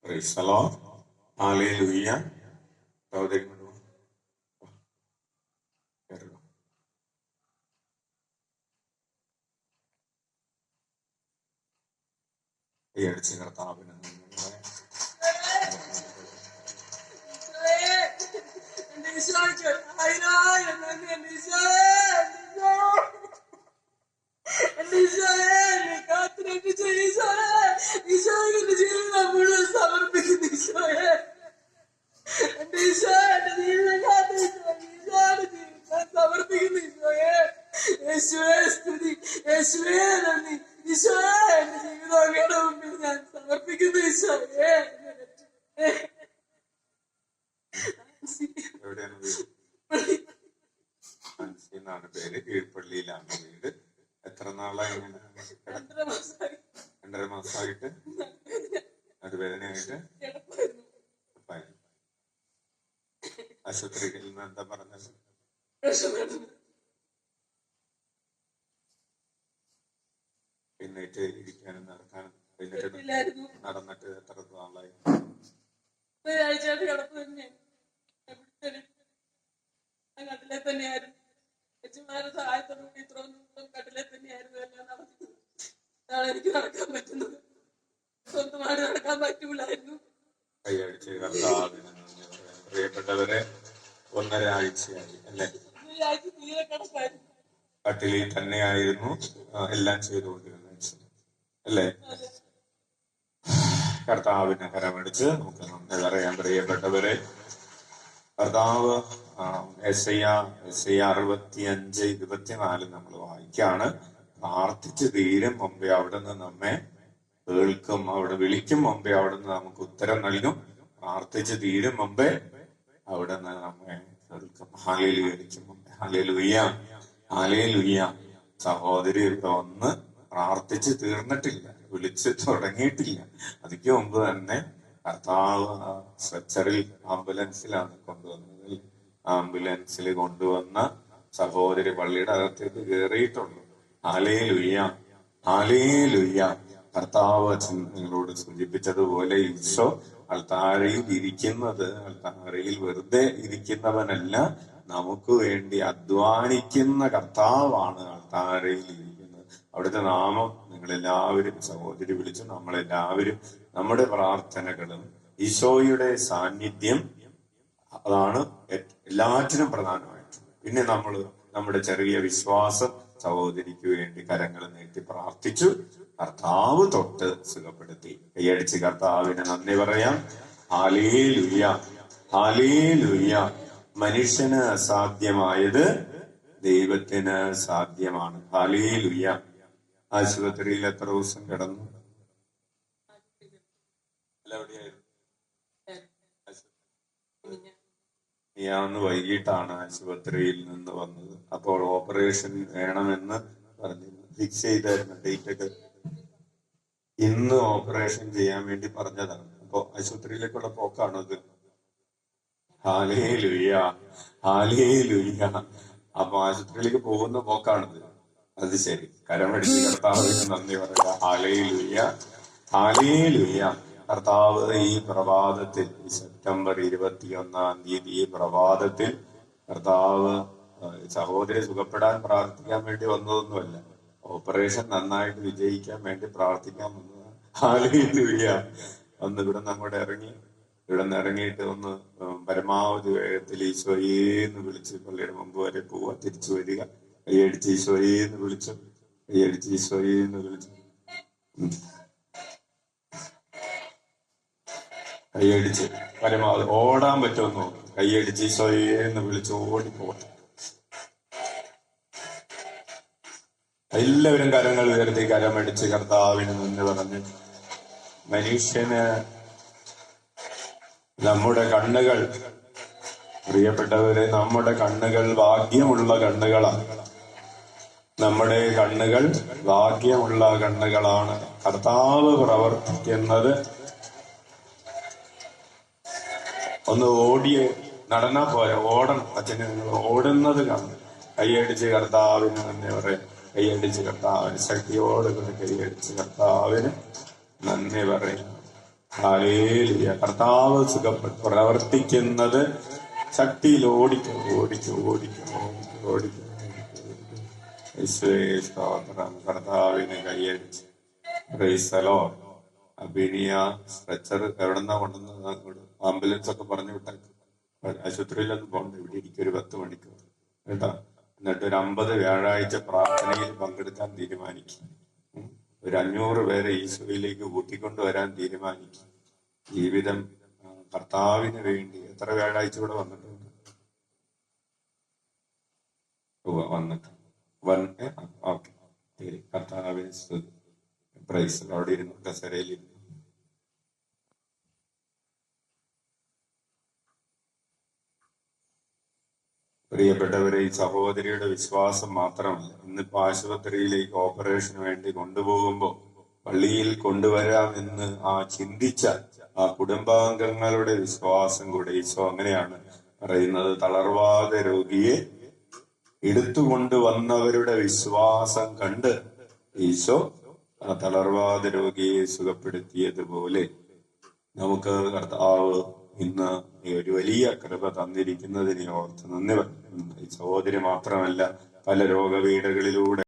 Praise the Lord. Hallelujah. സഹോദരി അടിച്ച് കർത്താവിന് എവിടെയാണ് വീട്? എന്നാണ് പേര്. കീഴ്പള്ളിയിലാണ് വീട്. എത്ര നാളായി? 2.5 മാസമായിട്ട് നടുവേദനയായിട്ട് ആശുപത്രിയിൽ നിന്ന് എന്താ പറഞ്ഞത്? പിന്നേറ്റ് ഇരിക്കാനും നടക്കാനും നടന്നിട്ട് എത്ര നാളായി? കട്ടിലെ തന്നെയായിരുന്നു. അച്ഛന്മാരുടെ സഹായത്തോടുകൂടി ഇത്രയും കട്ടിലെ തന്നെയായിരുന്നു എല്ലാം നടന്നത്. അതാണ് എനിക്ക് നടക്കാൻ പറ്റുന്നത്. സ്വന്തമായിട്ട് നടക്കാൻ പറ്റൂലായിരുന്നു. കൈയടിച്ച് കർത്താവിന് പ്രിയപ്പെട്ടവരെ, 1.5 ആഴ്ചയായി അല്ലെ? തീരെ കിടക്കായിരുന്നു. കട്ടിലിൽ തന്നെയായിരുന്നു എല്ലാം ചെയ്തുകൊണ്ടിരുന്നത് അല്ലേ? കർത്താവിനെ കരമടിച്ച് നമുക്ക് നന്ദി പറയാൻ. പ്രിയപ്പെട്ടവരെ, കർത്താവ് യെശയ്യാ 65:24 നമ്മൾ വായിക്കാണ്. പ്രാർത്ഥിച്ച് തീരും മുമ്പേ അവിടുന്ന് നമ്മെ കേൾക്കും, അവിടെ വിളിക്കും മുമ്പേ അവിടുന്ന് നമുക്ക് ഉത്തരം നൽകും. പ്രാർത്ഥിച്ച് തീരും മുമ്പേ അവിടുന്ന് നമ്മെ കേൾക്കും. ഹല്ലേലൂയ വിളിക്കും മുമ്പേ. Hallelujah, hallelujah. സഹോദരി ഒന്ന് പ്രാർത്ഥിച്ച് തീർന്നിട്ടില്ല, വിളിച്ച് തുടങ്ങിയിട്ടില്ല. അതിക്ക് മുമ്പ് തന്നെ കർത്താവ് സ്ട്രെച്ചറിൽ ആംബുലൻസിലാണ് കൊണ്ടുവന്നത്. ആംബുലൻസിൽ കൊണ്ടുവന്ന സഹോദരി പള്ളിയുടെ അകത്തേക്ക് കയറിയിട്ടുള്ളൂ. Hallelujah, hallelujah. കർത്താവ് നിങ്ങളോട് സൂചിപ്പിച്ചതുപോലെ ഈശോ അൾത്താരയിൽ ഇരിക്കുന്നത്, അൾത്താരയിൽ വെറുതെ ഇരിക്കുന്നവനല്ല, നമുക്ക് വേണ്ടി അധ്വാനിക്കുന്ന കർത്താവാണ് അൾത്താരയിൽ ഇരിക്കുന്നത്. അവിടുത്തെ നാമം നിങ്ങളെല്ലാവരും, സഹോദരി വിളിച്ചു, നമ്മളെല്ലാവരും നമ്മുടെ പ്രാർത്ഥനകളും ഈശോയുടെ സാന്നിധ്യം അതാണ് എല്ലാറ്റിനും പ്രധാനമായിട്ട്. പിന്നെ നമ്മുടെ ചെറിയ വിശ്വാസം സഹോദരിക്ക് വേണ്ടി കരങ്ങൾ നീട്ടി പ്രാർത്ഥിച്ചു. കർത്താവ് തൊട്ട് സുഖപ്പെടുത്തി. കൈയടിച്ച് കർത്താവിന് നന്ദി പറയാം. Hallelujah, hallelujah. മനുഷ്യന് അസാധ്യമായത് ദൈവത്തിന് സാധ്യമാണ്. ഹല്ലേലൂയ. ആശുപത്രിയിൽ എത്ര ദിവസം കിടന്നു? ഞാന്ന് വൈകിട്ടാണ് ആശുപത്രിയിൽ നിന്ന് വന്നത്. അപ്പോൾ ഓപ്പറേഷൻ വേണമെന്ന് പറഞ്ഞു ഫിക്സ് ചെയ്തായിരുന്നു ഡേറ്റ് ഒക്കെ. ഇന്ന് ഓപ്പറേഷൻ ചെയ്യാൻ വേണ്ടി പറഞ്ഞതാണ്. അപ്പൊ ആശുപത്രിയിലേക്കുള്ള പോക്കാണോ ഇത്? Hallelujah, hallelujah. അപ്പൊ ആശുപത്രിയിലേക്ക് പോകുന്ന പോക്കാണിത്. അത് ശരി. കരമടിച്ച് കർത്താവിന് നന്ദി പറയുക. Hallelujah, hallelujah. കർത്താവ് ഈ പ്രഭാതത്തിൽ, സെപ്റ്റംബർ 21 ഈ പ്രഭാതത്തിൽ കർത്താവ് സഹോദരി സുഖപ്പെടാൻ പ്രാർത്ഥിക്കാൻ വേണ്ടി വന്നതൊന്നുമല്ല, ഓപ്പറേഷൻ നന്നായിട്ട് വിജയിക്കാൻ വേണ്ടി പ്രാർത്ഥിക്കാൻ വന്നതാണ്. ഹല്ലേലൂയ. ഒന്ന് ഇവിടെ അങ്ങോട്ട് ഇറങ്ങി, ഇവിടെ നിന്ന് ഇറങ്ങിയിട്ട് ഒന്ന് പരമാവധി വേഗത്തിൽ ഈശോയേന്ന് വിളിച്ച് പള്ളിയുടെ മുമ്പ് വരെ പോവുക, തിരിച്ചു വരിക. കൈയടിച്ച് ഈശോയേന്ന് വിളിച്ചു, കൈയടിച്ച് ഈശോയേന്ന് വിളിച്ചു, കൈയടിച്ച് പരമാവധി ഓടാൻ പറ്റുമെന്ന് നോക്കും. കൈയടിച്ച് ഈശോയേന്ന് വിളിച്ച് ഓടിപ്പോട്ടെ. എല്ലാവരും കരങ്ങൾ ഉയർത്തി കരമടിച്ച് കർത്താവിന് നന്ദി പറഞ്ഞ്. മനുഷ്യന് നമ്മുടെ കണ്ണുകൾ, പ്രിയപ്പെട്ടവരെ, നമ്മുടെ കണ്ണുകൾ ഭാഗ്യമുള്ള കണ്ണുകളാണ്. നമ്മുടെ കണ്ണുകൾ ഭാഗ്യമുള്ള കണ്ണുകളാണ്. കർത്താവ് പ്രവർത്തിക്കുന്നത് ഒന്ന് ഓടിയ നടന്നാ പോരെ, ഓടണം. അച്ഛന് നിങ്ങൾ ഓടുന്നത് കാണും. കൈയടിച്ച് കർത്താവിന് നന്ദി പറയാം. കൈയടിച്ച് കർത്താവിന് ശക്തിയോടുകൂടി കൈയടിച്ച് കർത്താവിന് നന്ദി പറയാം. ഹല്ലേലൂയ. കർത്താവ് സുഖപ്പെട്ടു പ്രവർത്തിക്കുന്നത് ശക്തിയിൽ ഓടിക്കും ഓടിക്കും ഓടിക്കും ഓടിക്കും ഓടിക്കും. യേശുവേ സ്തോത്രം. കർത്താവിനെ കൈയടിച്ച് പ്രൈസ് ദി ലോർഡ്. അബിനിയ സ്ട്രെച്ചർ എവിടെന്നാ കൊണ്ടുവന്നത്? അങ്ങോട്ട് ആംബുലൻസ് ഒക്കെ പറഞ്ഞു വിട്ടേക്ക്. ആശുപത്രിയിലൊന്നും പോകണ്ട, ഇവിടെ ഇരിക്കും ഒരു 10 മണിക്കൂർ കേട്ടോ. എന്നിട്ട് ഒരു 50 വ്യാഴാഴ്ച പ്രാർത്ഥനയിൽ പങ്കെടുക്കാൻ തീരുമാനിക്കും. ഒരു 500 പേരെ ഈശോയിലേക്ക് കൂട്ടിക്കൊണ്ടുവരാൻ തീരുമാനിക്കും. ജീവിതം കർത്താവിന് വേണ്ടി എത്ര വ്യാഴാഴ്ച ഇവിടെ വന്നിട്ടുണ്ട്? വന്നിട്ട് ഓക്കെ. കർത്താവിന് സ്തുതി. പ്രൈസ് അവിടെ ഇരുന്നു കസരയിലിരുന്നു. പ്രിയപ്പെട്ടവരെ, ഈ സഹോദരിയുടെ വിശ്വാസം മാത്രമല്ല, ഇന്നിപ്പോ ആശുപത്രിയിലേക്ക് ഓപ്പറേഷന് വേണ്ടി കൊണ്ടുപോകുമ്പോ പള്ളിയിൽ കൊണ്ടുവരാമെന്ന് ചിന്തിച്ച ആ കുടുംബാംഗങ്ങളുടെ വിശ്വാസം കൂടെ ഈശോ അങ്ങനെയാണ് പറയുന്നത്. തളർവാദ രോഗിയെ എടുത്തുകൊണ്ടുവന്നവരുടെ വിശ്വാസം കണ്ട് ഈശോ ആ തളർവാദ രോഗിയെ സുഖപ്പെടുത്തിയതുപോലെ നമുക്ക് കർത്താവ് ഇന്ന് ഈ ഒരു വലിയ കൃപ തന്നിരിക്കുന്നതിനെ ഓർത്ത് നന്ദി പറയുന്നു. ഈ സഹോദരി മാത്രമല്ല, പല രോഗപീഠകളിലൂടെ